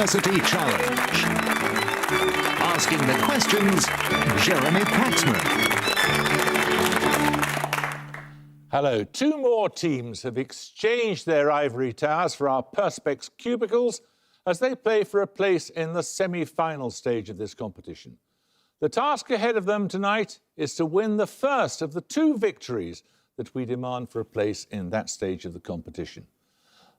University Challenge. Asking the questions, Jeremy Paxman. Hello. Two more teams have exchanged their ivory towers for our Perspex cubicles as they play for a place in the semi-final stage of this competition. The task ahead of them tonight is to win the first of the two victories that we demand for a place in that stage of the competition.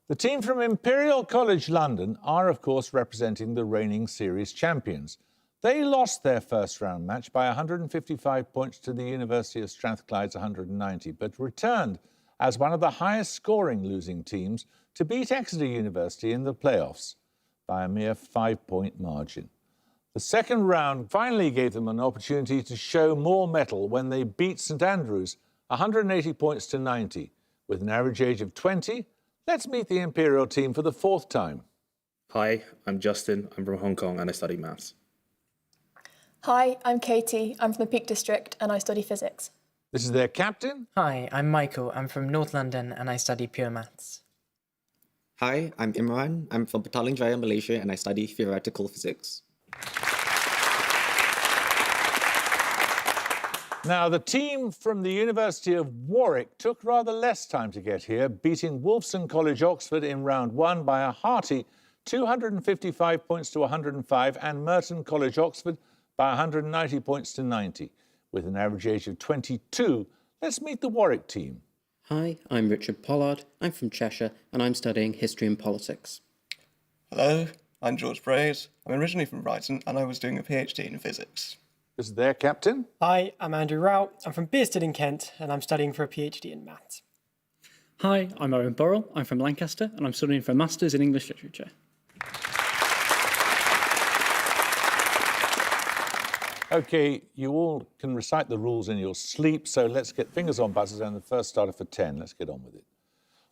The team from Imperial College London are, of course, representing the reigning series champions. They lost their first round match by 155 points to the University of Strathclyde's 190, but returned as one of the highest scoring losing teams to beat Exeter University in the playoffs by a mere 5-point margin. The second round finally gave them an opportunity to show more mettle when they beat St Andrews 180 points to 90. With an average age of 20, let's meet the Imperial team for the fourth time. Hi, I'm Justin. I'm from Hong Kong and I study maths. Hi, I'm Katie. I'm from the Peak District and I study physics. This is their captain. Hi, I'm Michael. I'm from North London and I study pure maths. Hi, I'm Imran. I'm from Petaling Jaya, Malaysia, and I study theoretical physics. Now, the team from the University of Warwick took rather less time to get here, beating Wolfson College, Oxford in round one by a hearty 255 points to 105, and Merton College, Oxford by 190 points to 90. With an average age of 22, let's meet the Warwick team. Hi, I'm Richard Pollard. I'm from Cheshire and I'm studying history and politics. Hello, I'm George Brays. I'm originally from Brighton and I was doing a PhD in physics. This is their captain. Hi, I'm Andrew Rao. I'm from Bearsted in Kent and I'm studying for a PhD in maths. Hi, I'm Owen Burrell. I'm from Lancaster and I'm studying for a Masters in English Literature. OK, you all can recite the rules in your sleep, so let's get fingers on buzzers and the first starter for 10. Let's get on with it.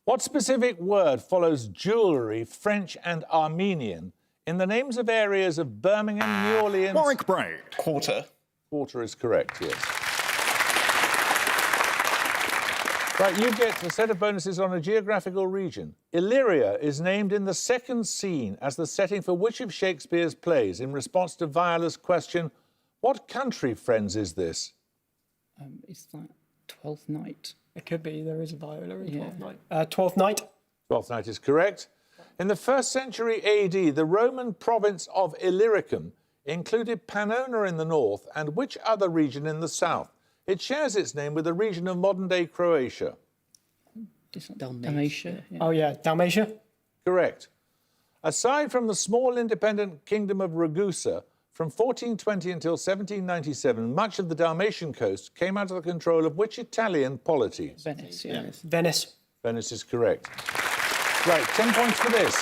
What specific word follows jewellery, French and Armenian in the names of areas of Birmingham, New Orleans... Warwick Braid. Quarter. Quarter is correct, yes. Right, you get a set of bonuses on a geographical region. Illyria is named in the second scene as the setting for which of Shakespeare's plays in response to Viola's question, what country, friends, is this? Is that Twelfth Night? It could be. There is a Viola in Twelfth Night. Twelfth Night. Twelfth Night is correct. In the 1st century AD, the Roman province of Illyricum included Pannonia in the north and which other region in the south? It shares its name with the region of modern-day Croatia. Dalmatia. Yeah. Oh, yeah, Dalmatia. Correct. Aside from the small independent kingdom of Ragusa, from 1420 until 1797, much of the Dalmatian coast came under the control of which Italian polity? Venice, yeah. Venice. Venice is correct. Right, 10 points for this.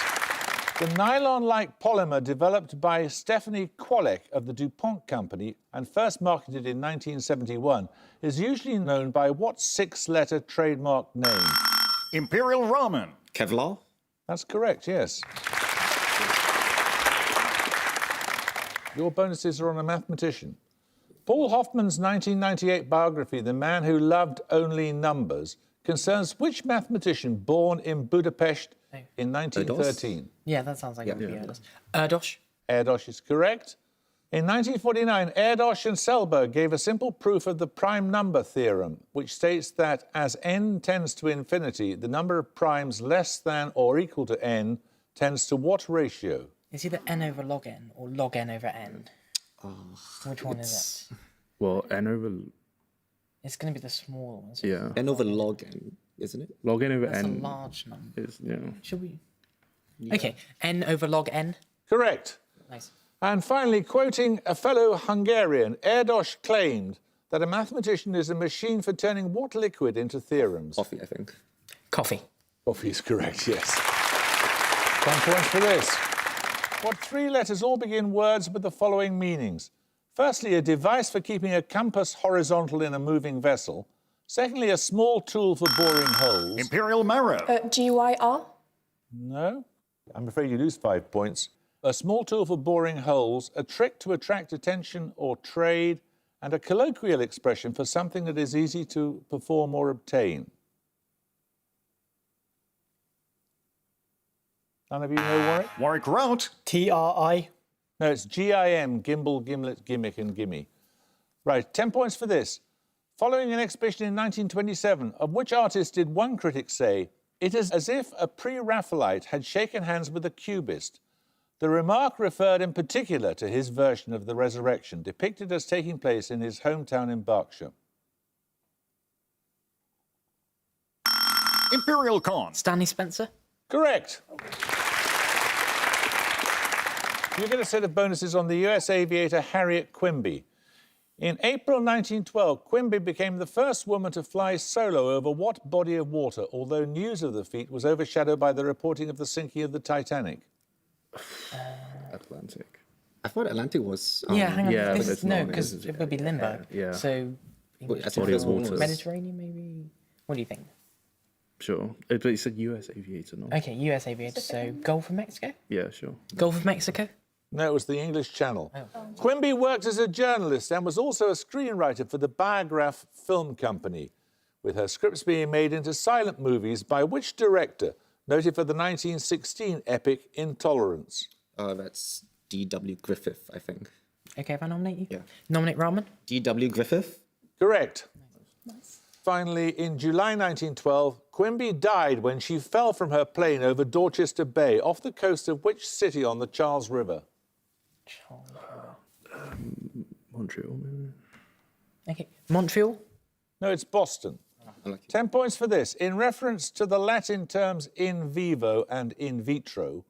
The nylon-like polymer developed by Stephanie Kwolek of the DuPont Company and first marketed in 1971 is usually known by what 6-letter trademark name? Imperial Ramen. Kevlar? That's correct, yes. Your bonuses are on a mathematician. Paul Hoffman's 1998 biography, The Man Who Loved Only Numbers, concerns which mathematician born in Budapest in 1913? Yeah, that sounds like it would be Erdos. Erdos. Erdos is correct. In 1949, Erdos and Selberg gave a simple proof of the prime number theorem, which states that as n tends to infinity, the number of primes less than or equal to n tends to what ratio? It's either n over log n or log n over n. Which one is it? Well, n over... It's going to be the small one. Yeah. N over log n, isn't it? Log n over That's n a large number. is, yeah. Should we? Yeah. OK, n over log n. Correct. Nice. And finally, quoting a fellow Hungarian, Erdos claimed that a mathematician is a machine for turning what liquid into theorems? Coffee, I think. Coffee. Coffee is correct, yes. 10 points for this. What 3 letters all begin words with the following meanings? Firstly, a device for keeping a compass horizontal in a moving vessel. Secondly, a small tool for boring holes. Imperial Marrow. GYR. No. I'm afraid you lose 5 points. A small tool for boring holes, a trick to attract attention or trade, and a colloquial expression for something that is easy to perform or obtain. None of you know Warwick? Warwick Rout. TRI. No, it's GIM, gimbal, gimlet, gimmick, and gimme. Right, 10 points for this. Following an exhibition in 1927, of which artist did one critic say, "It is as if a pre-Raphaelite had shaken hands with a cubist." The remark referred in particular to his version of the Resurrection, depicted as taking place in his hometown in Berkshire. Imperial Con. Stanley Spencer. Correct. You get a set of bonuses on the US aviator Harriet Quimby. In April 1912, Quimby became the first woman to fly solo over what body of water, although news of the feat was overshadowed by the reporting of the sinking of the Titanic? Atlantic. I thought Atlantic was. Yeah, hang on. yeah, but This- it's no, not, because it's- it would be Limbo. yeah. So, Wait, I Body of water. Mediterranean, maybe? What do you think? Sure. But you said US aviator, no? Okay, US aviator. So, Gulf of Mexico? Yeah, sure. Gulf of Mexico? No, it was the English Channel. Quimby worked as a journalist and was also a screenwriter for the Biograph Film Company, with her scripts being made into silent movies by which director, noted for the 1916 epic Intolerance? That's D.W. Griffith, I think. Okay, if I nominate you? Yeah. Nominate Rahman? D.W. Griffith? Correct. Finally, in July 1912, Quimby died when she fell from her plane over Dorchester Bay, off the coast of which city on the Charles River? Montreal, maybe. Okay. Montreal? No, it's Boston. Unlucky. 10 points for this. In reference to the Latin terms in vivo and in vitro,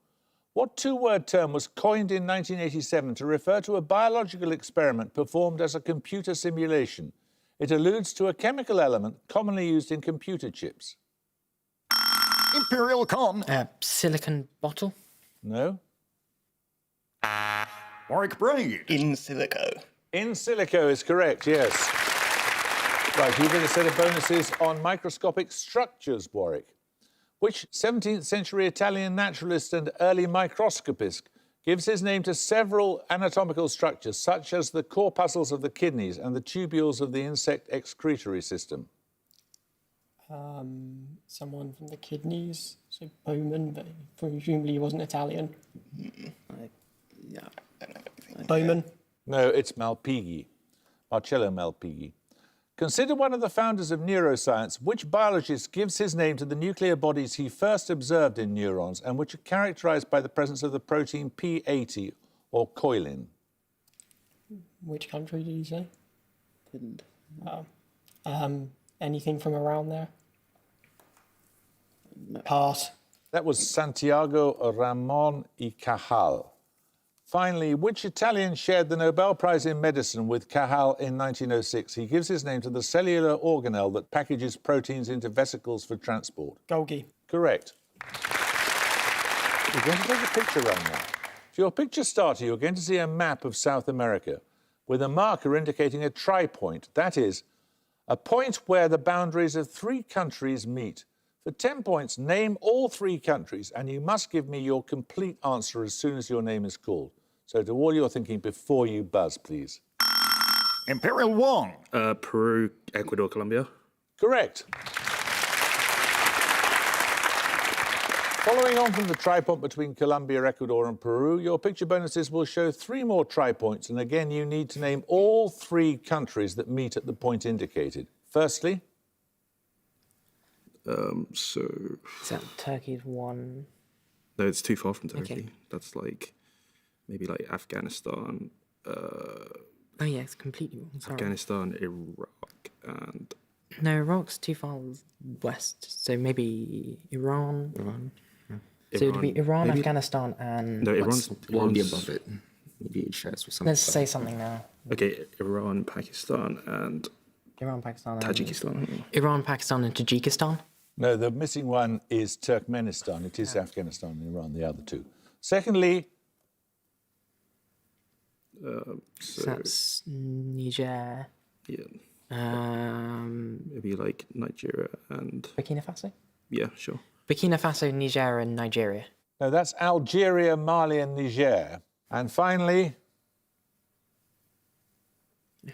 what two-word term was coined in 1987 to refer to a biological experiment performed as a computer simulation? It alludes to a chemical element commonly used in computer chips. Imperial Con. Silicon bottle? No? Warwick Braid. In silico. In silico is correct, yes. Right, you get a set of bonuses on microscopic structures, Warwick. Which 17th century Italian naturalist and early microscopist gives his name to several anatomical structures, such as the corpuscles of the kidneys and the tubules of the insect excretory system? Someone from the kidneys. So Bowman, but presumably he wasn't Italian. Yeah. Bowman. No, it's Malpighi, Marcello Malpighi. Considered one of the founders of neuroscience, which biologist gives his name to the nuclear bodies he first observed in neurons and which are characterized by the presence of the protein P80 or coilin? Which country did he say? Didn't. Anything from around there? Pass. That was Santiago Ramon y Cajal. Finally, which Italian shared the Nobel Prize in Medicine with Cajal in 1906? He gives his name to the cellular organelle that packages proteins into vesicles for transport. Golgi. Correct. We're going to take a picture round now. For your picture starter, you're going to see a map of South America with a marker indicating a tri-point. That is, a point where the boundaries of three countries meet. For 10 points, name all three countries, and you must give me your complete answer as soon as your name is called. So to all your thinking before you buzz, please. Imperial Wong. Peru, Ecuador, Colombia. Correct. Following on from the tri-point between Colombia, Ecuador and Peru, your picture bonuses will show 3 more tri-points, and again you need to name all 3 countries that meet at the point indicated. Firstly? Is that Turkey's one? No, it's too far from Turkey. Okay. That's like, maybe like Afghanistan, Oh yeah, it's completely wrong. Sorry. Afghanistan, Iraq, and... No, Iraq's too far west. So maybe Iran. So it would be Iran, Maybe- Afghanistan, and... No, Iran's... What would be Iran's- above it? Maybe it shares with something. Let's say something now. Okay, Iran, Pakistan, and Iran, Pakistan, and... Tajikistan. Iran, Pakistan, and Tajikistan. No, the missing one is Turkmenistan. It is Afghanistan and Iran, the other 2. Secondly, So that's Niger. Yeah, maybe like Nigeria and... Burkina Faso? Yeah, sure. Burkina Faso, Niger, and Nigeria. no, that's Algeria, Mali and Niger. And finally,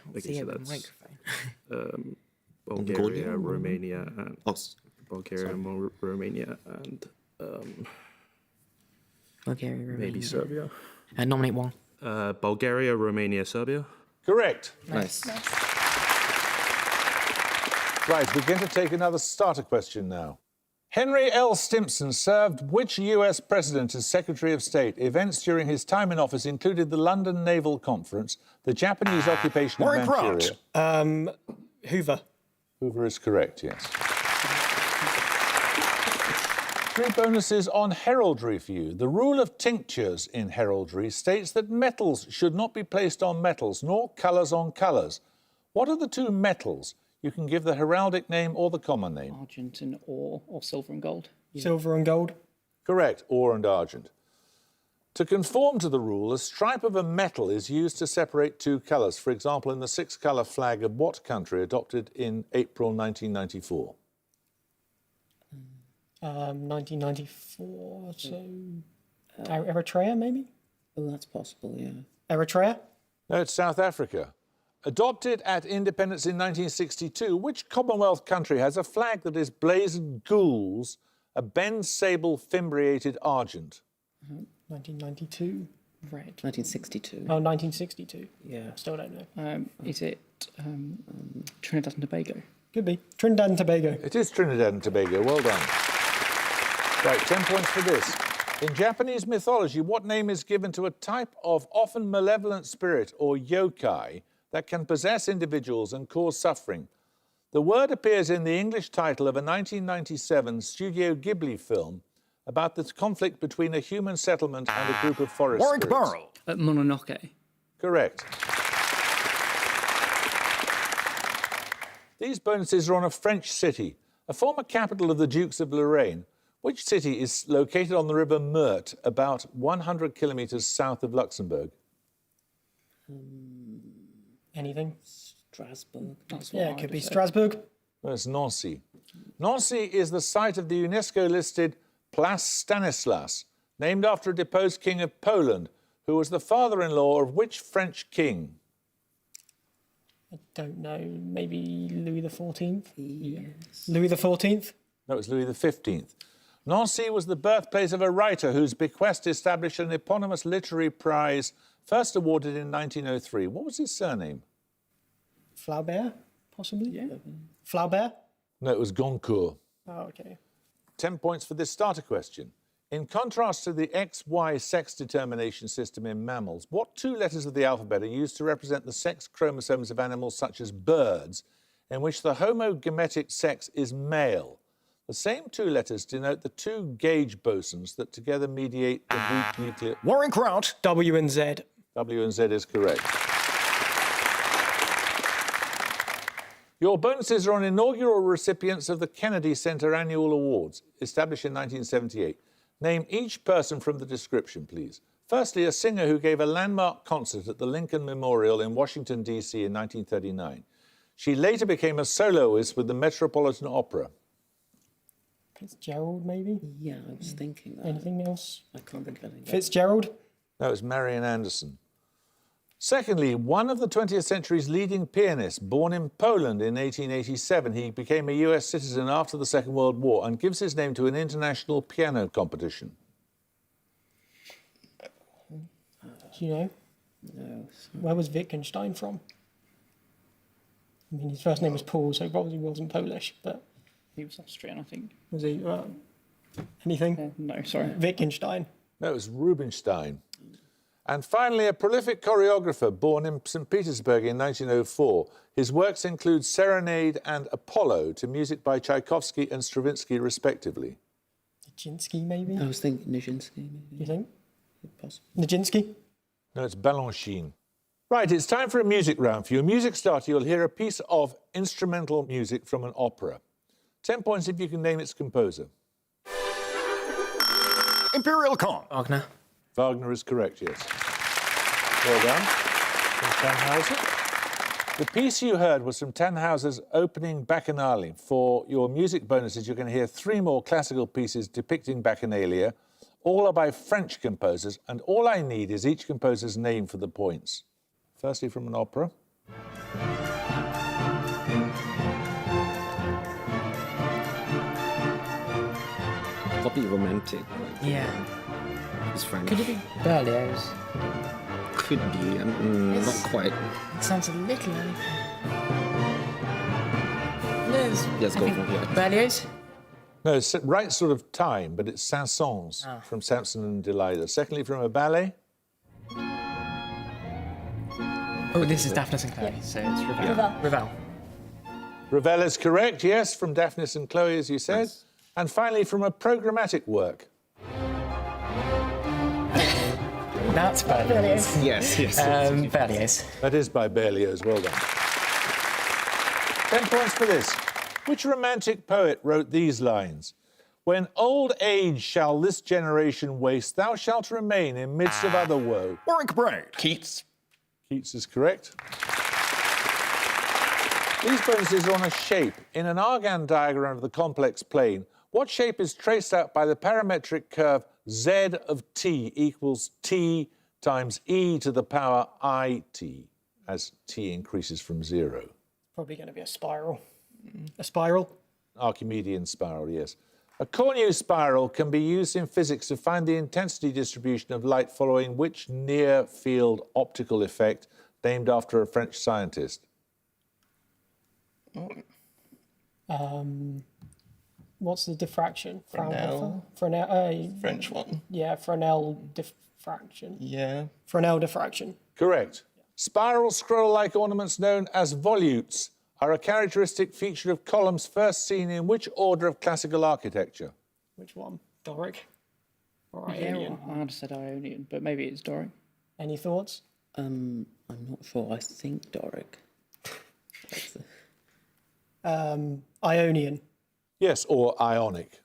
Okay, See so it with the that's microphone. Bulgaria, Mongolia? Romania, and... Oh, Bulgaria, Romania, and... Bulgaria, Romania. Maybe Serbia. Nominate one. Bulgaria, Romania, Serbia. Correct. Nice. Right, we're going to take another starter question now. Henry L. Stimson served which US president as Secretary of State? Events during his time in office included the London Naval Conference, the Japanese occupation of Warwick Manchuria. Hoover. Hoover is correct, yes. 3 bonuses on heraldry for you. The rule of tinctures in heraldry states that metals should not be placed on metals, nor colours on colours. What are the 2 metals? You can give the heraldic name or the common name. Argent and ore, or silver and gold. Silver and gold. Correct, ore and argent. To conform to the rule, a stripe of a metal is used to separate 2 colours. For example, in the 6-colour flag of what country adopted in April 1994? 1994, so Eritrea, maybe? Oh, that's possible, yeah. Eritrea? No, it's South Africa. Adopted at independence in 1962, which Commonwealth country has a flag that is blazoned gules, a bend sable fimbriated argent? 1992. Red. 1962. Oh, 1962. Yeah. Still don't know. Is it Trinidad and Tobago? Could be. Trinidad and Tobago. It is Trinidad and Tobago. Well done. Right, 10 points for this. In Japanese mythology, what name is given to a type of often malevolent spirit or yokai that can possess individuals and cause suffering? The word appears in the English title of a 1997 Studio Ghibli film about the conflict between a human settlement and a group of forest Warwick spirits. Burrow. Mononoke. Correct. These bonuses are on a French city, a former capital of the Dukes of Lorraine. Which city is located on the River Meurthe, about 100 kilometres south of Luxembourg? Anything? Strasbourg. Yeah, it could be Strasbourg. No, it's Nancy. Nancy is the site of the UNESCO-listed Place Stanislas, named after a deposed king of Poland, who was the father-in-law of which French king? I don't know. Maybe Louis XIV? Yes. Louis XIV? No, it was Louis XV. Nancy was the birthplace of a writer whose bequest established an eponymous literary prize first awarded in 1903. What was his surname? Flaubert, possibly? Yeah. Flaubert? No, it was Goncourt. Oh, okay. 10 points for this starter question. In contrast to the XY sex determination system in mammals, what 2 letters of the alphabet are used to represent the sex chromosomes of animals such as birds, in which the homogametic sex is male? The same 2 letters denote the 2 gauge bosons that together mediate the weak nuclear... Warwick Rout. W and Z. W and Z is correct. Your bonuses are on inaugural recipients of the Kennedy Center Annual Awards, established in 1978. Name each person from the description, please. Firstly, a singer who gave a landmark concert at the Lincoln Memorial in Washington, D.C. in 1939. She later became a soloist with the Metropolitan Opera. Fitzgerald, maybe? Yeah, I was thinking that. Anything else? I can't think of anything. Fitzgerald? No, it's Marian Anderson. Secondly, one of the 20th century's leading pianists, born in Poland in 1887, he became a US citizen after the Second World War and gives his name to an international piano competition. Do you know? No. Where was Wittgenstein from? I mean, his first name was Paul, so probably wasn't Polish, but He was Austrian, I think. was he? Anything? No, sorry. Wittgenstein. No, it was Rubinstein. And finally, a prolific choreographer born in St. Petersburg in 1904. His works include Serenade and Apollo to music by Tchaikovsky and Stravinsky, respectively. Nijinsky, maybe? I was thinking Nijinsky, maybe. You think? Possible. Nijinsky? No, it's Balanchine. Right, it's time for a music round. For your music starter, you'll hear a piece of instrumental music from an opera. 10 points if you can name its composer. Imperial Con. Wagner. Wagner is correct, yes. Well done. From Tannhauser. The piece you heard was from Tannhauser's opening Bacchanale. For your music bonuses, you're going to hear 3 more classical pieces depicting Bacchanalia. All are by French composers, and all I need is each composer's name for the points. Firstly, from an opera. Probably romantic. Yeah. his friend. Could it be Berlioz? Could be. Not quite. It sounds a little early. Liz. Yes, go for it. Yeah. Berlioz? No, it's the right sort of time, but it's Saint-Saëns from Samson and Delilah. Secondly, from a ballet. Oh, this is Daphne and Chloe, so it's Ravel. Ravel. Ravel is correct, yes, from Daphnis and Chloe, as you said. Yes. And finally, from a programmatic work. That's Berlioz. Yes. Berlioz. That is by Berlioz, well done. 10 points for this. Which romantic poet wrote these lines? When old age shall this generation waste, thou shalt remain in midst of other woe. Warwick Braid. Keats. Keats is correct. These bonuses are on a shape. In an Argand diagram of the complex plane, what shape is traced out by the parametric curve z of t equals t times e to the power it, as t increases from 0? Probably going to be a spiral. A spiral? Archimedean spiral, yes. A Cornu spiral can be used in physics to find the intensity distribution of light following which near-field optical effect named after a French scientist? What's the diffraction? Fresnel. Fresnel. French one. Yeah, Fresnel diffraction. Yeah. Fresnel diffraction. Correct. Spiral scroll-like ornaments known as volutes are a characteristic feature of columns first seen in which order of classical architecture? Which one? Doric? Or Yeah, Ionian? well, I'd have said Ionian, but maybe it's Doric. Any thoughts? I'm not sure. I think Doric. Ionian. Yes, or Ionic.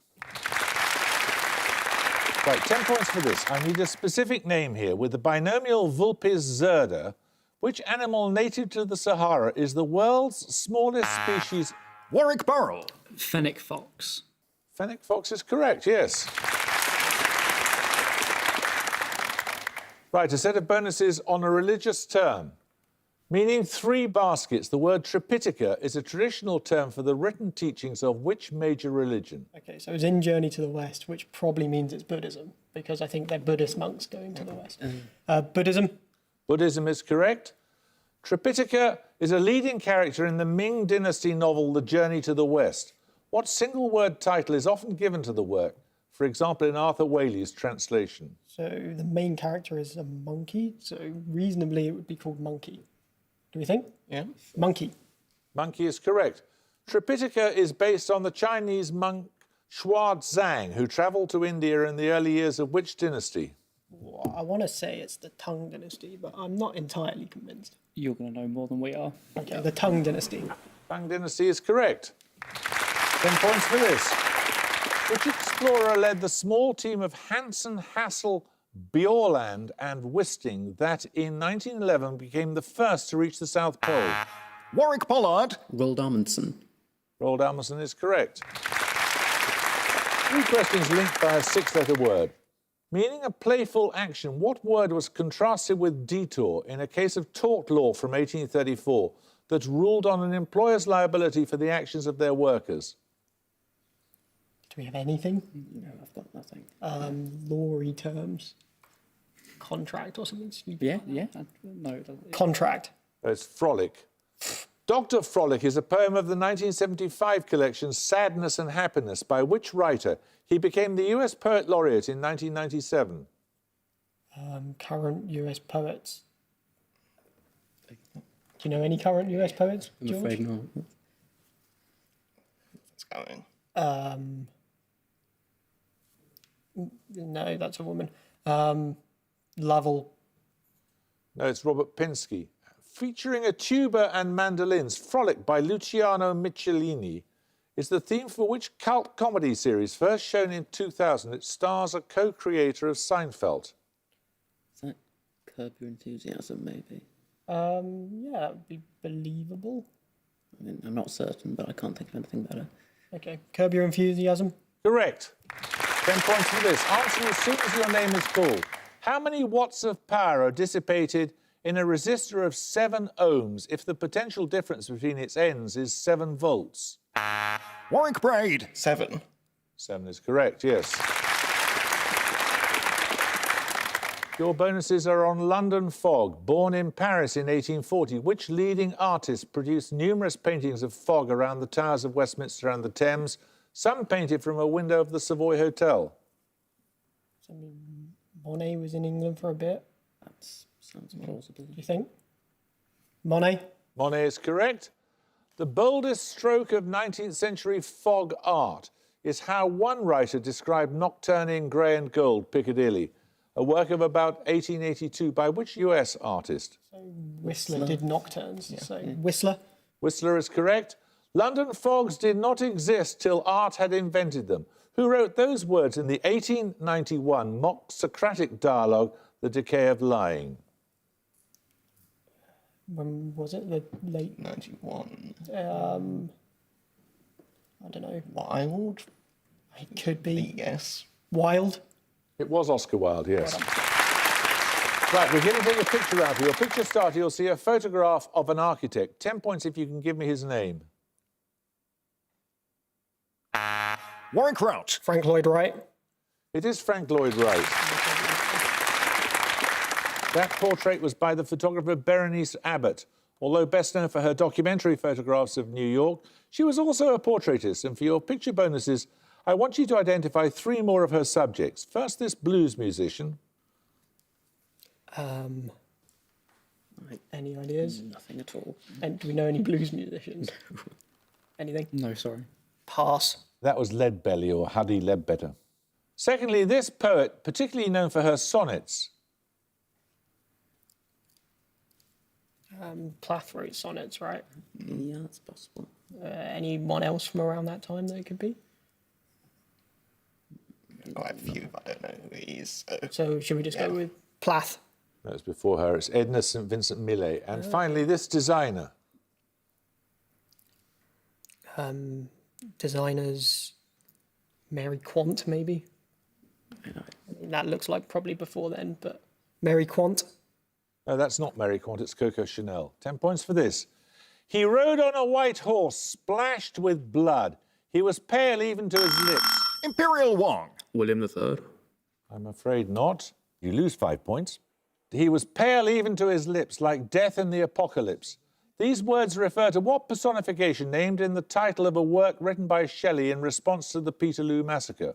Right, 10 points for this. I need a specific name here. With the binomial Vulpes zerda, which animal native to the Sahara is the world's smallest species? Warwick Burrell. Fennec fox. Fennec fox is correct, yes. Right, a set of bonuses on a religious term. Meaning 3 baskets, the word Tripitaka is a traditional term for the written teachings of which major religion? Okay, so it's in Journey to the West, which probably means it's Buddhism, because I think they're Buddhist monks going to the West. Buddhism. Buddhism is correct. Tripitaka is a leading character in the Ming Dynasty novel The Journey to the West. What single-word title is often given to the work? For example, in Arthur Waley's translation. So the main character is a monkey, so reasonably it would be called Monkey. Do we think? Yeah. Monkey. Monkey is correct. Tripitaka is based on the Chinese monk Xuanzang, who travelled to India in the early years of which dynasty? Well, I want to say it's the Tang Dynasty, but I'm not entirely convinced. You're going to know more than we are. Okay, the Tang Dynasty. Tang Dynasty is correct. 10 points for this. Which explorer led the small team of Hansen, Hassel, Bjorland and Wisting that in 1911 became the first to reach the South Pole? Warwick Pollard. Roald Amundsen. Roald Amundsen is correct. 3 questions linked by a 6-letter word. Meaning a playful action, what word was contrasted with detour in a case of tort law from 1834 that ruled on an employer's liability for the actions of their workers? Do we have anything? No, I've got nothing. Lorry terms. Contract or something stupid. Yeah. No, it doesn't. Contract. It's Frolic. Dr. Frolic is a poem of the 1975 collection Sadness and Happiness by which writer? He became the US Poet Laureate in 1997. Current US poets. Do you know any current US poets, I'm George? afraid not. It's going. No, that's a woman. Lovell. No, it's Robert Pinsky. Featuring a tuba and mandolins, Frolic by Luciano Michelini is the theme for which cult comedy series first shown in 2000? It stars a co-creator of Seinfeld. Is that Curb Your Enthusiasm, maybe? Yeah, that would be believable. I mean, I'm not certain, but I can't think of anything better. Okay, Curb Your Enthusiasm. Correct. 10 points for this. Answer as soon as your name is called. How many watts of power are dissipated in a resistor of 7 ohms if the potential difference between its ends is 7 volts? Warwick Braid. 7. 7 is correct, yes. Your bonuses are on London fog. Born in Paris in 1840, which leading artist produced numerous paintings of fog around the towers of Westminster and the Thames, some painted from a window of the Savoy Hotel? So, Monet was in England for a bit. That sounds plausible. Do you think? Monet? Monet is correct. The boldest stroke of 19th century fog art is how one writer described Nocturne in Grey and Gold, Piccadilly, a work of about 1882 by which US artist? Whistler did Nocturnes. So Whistler? Whistler is correct. London fogs did not exist till art had invented them. Who wrote those words in the 1891 mock Socratic dialogue, The Decay of Lying? When was it? The late 91. I don't know. Wilde? It could be. Yes. Wilde? It was Oscar Wilde, yes. Right, we're going to take a picture out. For your picture starter, you'll see a photograph of an architect. 10 points if you can give me his name. Warwick Rout. Frank Lloyd Wright? It is Frank Lloyd Wright. That portrait was by the photographer Berenice Abbott. Although best known for her documentary photographs of New York, she was also a portraitist. And for your picture bonuses, I want you to identify 3 more of her subjects. First, this blues musician. Any ideas? Nothing at all. And do we know any blues musicians? Anything? No, sorry. Pass. That was Leadbelly or Huddie Ledbetter. Secondly, this poet, particularly known for her sonnets. Plath wrote sonnets, right? Yeah, that's possible. Anyone else from around that time that it could be? Quite a few, but I don't know who he is. So should we just go with Plath? That was before her. It's Edna St. Vincent Millay. And finally, this designer. Designers, Mary Quant, maybe? That looks like probably before then, but Mary Quant? No, that's not Mary Quant, it's Coco Chanel. 10 points for this. He rode on a white horse, splashed with blood. He was pale even to his lips. Imperial Wong. William III. I'm afraid not. You lose 5 points. He was pale even to his lips, like death in the apocalypse. These words refer to what personification named in the title of a work written by Shelley in response to the Peterloo massacre?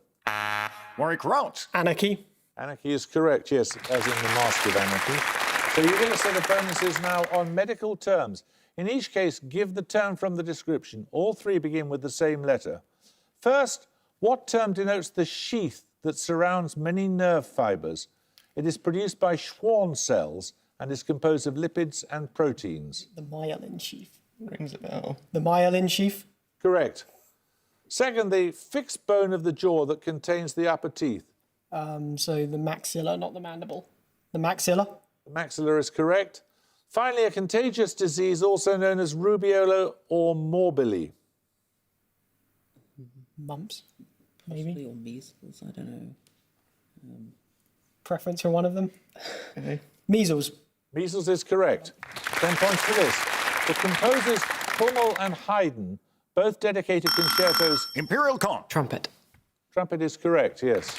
Warwick Rout. Anarchy. Anarchy is correct, yes, as in the Mask of Anarchy. So you get a set of bonuses now on medical terms. In each case, give the term from the description. All 3 begin with the same letter. First, what term denotes the sheath that surrounds many nerve fibres? It is produced by Schwann cells and is composed of lipids and proteins. The myelin sheath. Rings a bell. The myelin sheath. Correct. Second, the fixed bone of the jaw that contains the upper teeth. So the maxilla, not the mandible. The maxilla. The maxilla is correct. Finally, a contagious disease also known as rubeola or morbili. Mumps, maybe. Possibly, or measles, I don't know. Preference for one of them. Okay. Measles. Measles is correct. 10 points for this. The composers Hummel and Haydn both dedicated concertos. Imperial Con. Trumpet. Trumpet is correct, yes.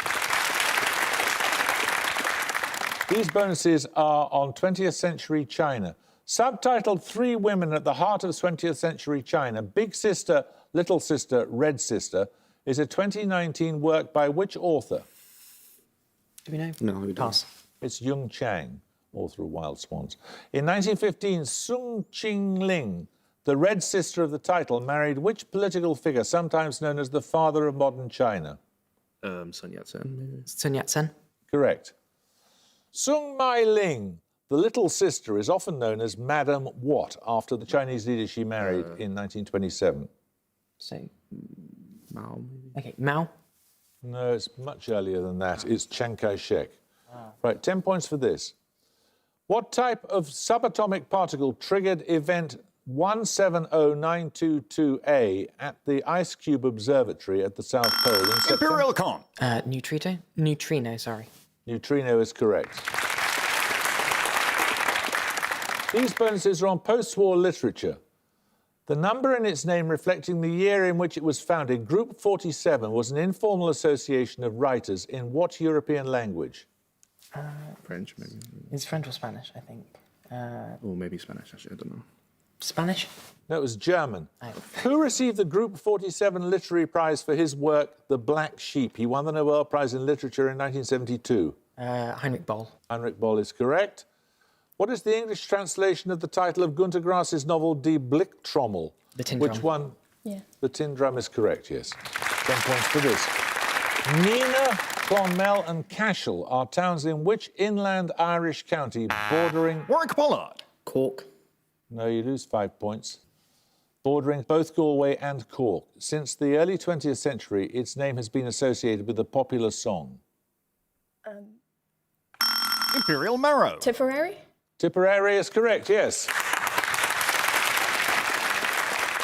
These bonuses are on 20th century China. Subtitled 3 Women at the Heart of 20th Century China, Big Sister, Little Sister, Red Sister, is a 2019 work by which author? Do we know? No, we don't. Pass. It's Yung Chang, author of Wild Swans. In 1915, Sung Ching-ling, the Red Sister of the title, married which political figure, sometimes known as the father of modern China? Sun Yat-sen. Sun Yat-sen. Correct. Sung Mai-ling, the little sister, is often known as Madam What, after the Chinese leader she married in 1927. So, Mao. okay, Mao. No, it's much earlier than that. It's Chiang Kai-shek. Right, 10 points for this. What type of subatomic particle triggered event 170922A at the Ice Cube Observatory at the South Pole in September? Imperial Con. Neutrino, sorry. Neutrino is correct. These bonuses are on post-war literature. The number in its name reflecting the year in which it was founded, Group 47, was an informal association of writers in what European language? French, maybe. It's French or Spanish, I think. Or maybe Spanish, actually, I don't know. Spanish? No, it was German. Oh. Who received the Group 47 Literary Prize for his work, The Black Sheep? He won the Nobel Prize in Literature in 1972. Heinrich Boll. Heinrich Boll is correct. What is the English translation of the title of Gunter Grass's novel Die Blicktrommel? The Tin Which Drum. one? Yeah. The Tin Drum is correct, yes. 10 points for this. Nina, Clonmel and Cashel are towns in which inland Irish county bordering... Warwick Pollard. Cork. No, you lose 5 points. Bordering both Galway and Cork. Since the early 20th century, its name has been associated with a popular song. Imperial Marrow. Tipperary? Tipperary is correct, yes.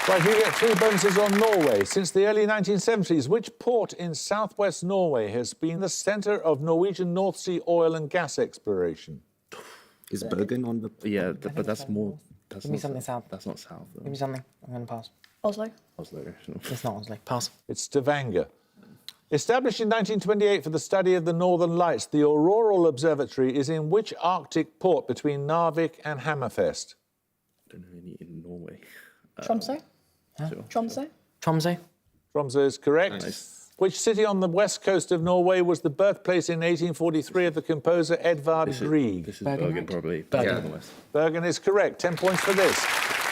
Right, you get 2 bonuses on Norway. Since the early 1970s, which port in southwest Norway has been the centre of Norwegian North Sea oil and gas exploration? Is Bergen on the... Yeah, but that's more... That's Give me not something south. That's not south, though. Give me something. I'm going to pass. Oslo? Oslo. It's not Oslo. Pass. It's Stavanger. Established in 1928 for the study of the Northern Lights, the Auroral Observatory is in which Arctic port between Narvik and Hammerfest? I don't know any in Norway. Tromsø? Sure. Tromsø? Tromsø. Tromsø is correct. Nice. Which city on the west coast of Norway was the birthplace in 1843 of the composer Edvard Grieg? This is Bergen, Bergen, right? probably. Bergen. Yeah, on the west. Bergen is correct. 10 points for this.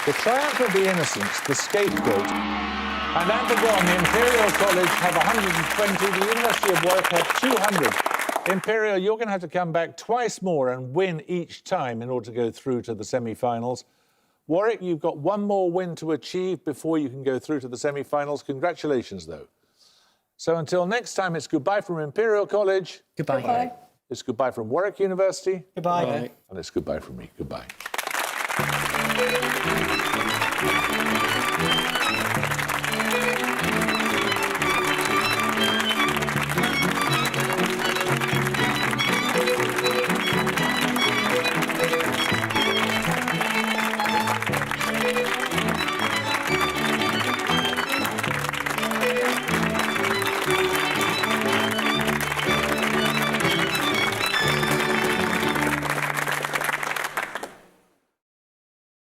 The Triumph of the Innocents, the Scapegoat, and Antigone, the Imperial College have 120, the University of Warwick have 200. Imperial, you're going to have to come back twice more and win each time in order to go through to the semi-finals. Warwick, you've got one more win to achieve before you can go through to the semi-finals. Congratulations, though. So until next time, it's goodbye from Imperial College. Goodbye. Bye. It's goodbye from Warwick University. Goodbye. Bye. And it's goodbye from me. Goodbye.